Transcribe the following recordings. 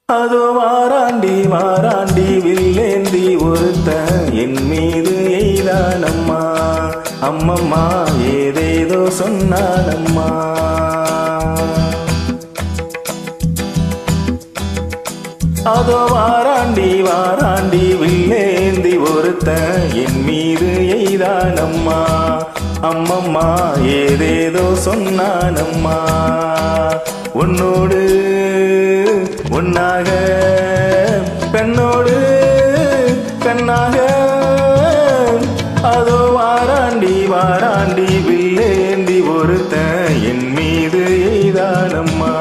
அதோ வாராண்டி வாராண்டி வில்லேந்தி ஒருத்த என் மீது எய்தானம்மா. அம்மம்மா ஏதேதோ சொன்னானம்மா. அதோ வாராண்டி வாராண்டி வில்லேந்தி ஒருத்த என் மீது எய்தானம்மா. அம்மம்மா ஏதேதோ சொன்னானம்மா. உன்னோடு உன்னாக கண்ணோடு கண்ணாக அதோ வாராண்டி வாராண்டி வில்லேந்தி ஒருத்த என் மீது எய்தானம்மா.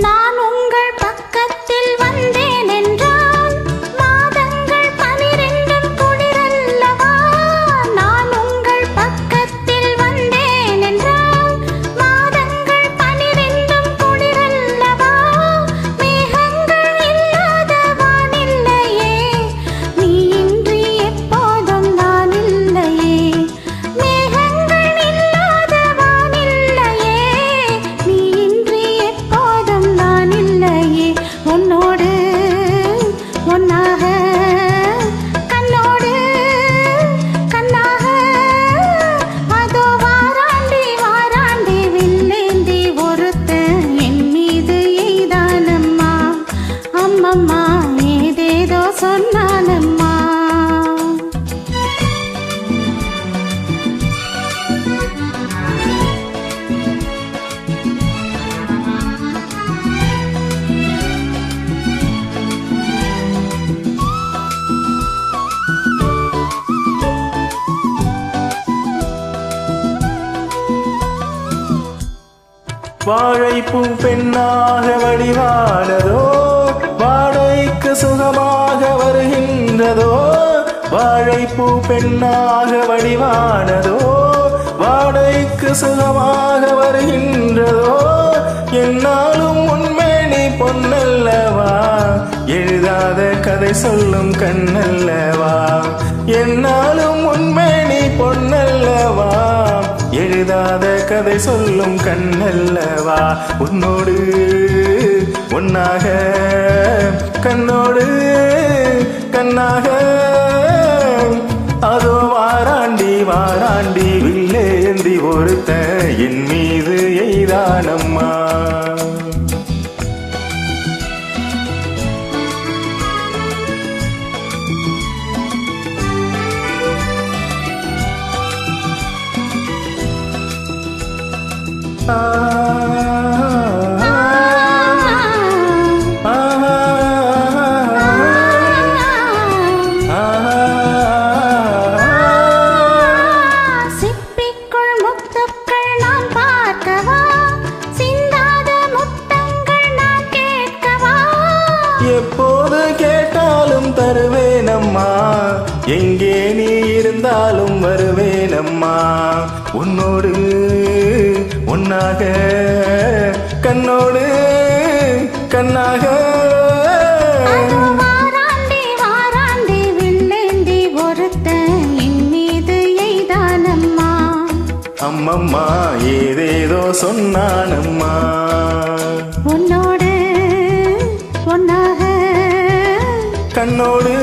நான் உங்கள் பக்கத்தில் வந்தேன் என்றால் மாதங்கள் 12 குளிரல்லவா. நான் உங்கள் பக்கத்தில் வந்தேன் என்றால் மாதங்கள் 12 குளிரல்லவா. மேகங்கள் இல்லாத வானில்லையே, நீ இன்றி எப்போதும் நான் இல்லையே. மேகங்கள் இல்லாத வானில்லையே, நீ இன்றி எப்போதும் நான் இல்லையே. உன்னோடு ஒன்னாக கண்ணோடு கண்ணாக அதோ வாராண்டி வாராண்டி வில்லேந்தி ஒருத்த என் மீது எய்தானம்மா. அம்மம்மா ஏதேதோ சொன்னானம்மா. வாழைப்பூ பெண்ணாக வடிவானதோ, வாழைக்கு சுகமாக வருகின்றதோ. வாழைப்பூ பெண்ணாக வடிவானதோ, வாழைக்கு சுகமாக வருகின்றதோ. என்னாலும் உண்மேனி பொன்னல்லவா, எழுதாத கதை சொல்லும் கண்ணல்லவா. என்னாலும் உண்மேனி பொன்னல்லவா, எழுதாத கதை சொல்லும் கண்ணல்லவா. உன்னோடு ஒன்னாக கண்ணோடு கண்ணாக அதோ வாராண்டி வாராண்டி வில்லேந்தி ஒருத்த என் மீது எய்தானம்மா. சிப்பிக்குள் முத்துக்கள் நான் பார்க்கவா, சிந்தாத முத்தங்கள் நான் கேட்கவா. எப்போது கேட்டாலும் தருவேனம்மா, எங்கே நீ இருந்தாலும் வருவேனம்மா. உன்னோடு ஒன்னாக கண்ணோடு கண்ணாக அதோ வாராண்டி வாராண்டி வில்லேந்தி ஒருத்த என் மீது எய்தானம்மா. அம்மம்மா ஏதேதோ சொன்னானம்மா. உன்னோடு ஒன்னாக கண்ணோடு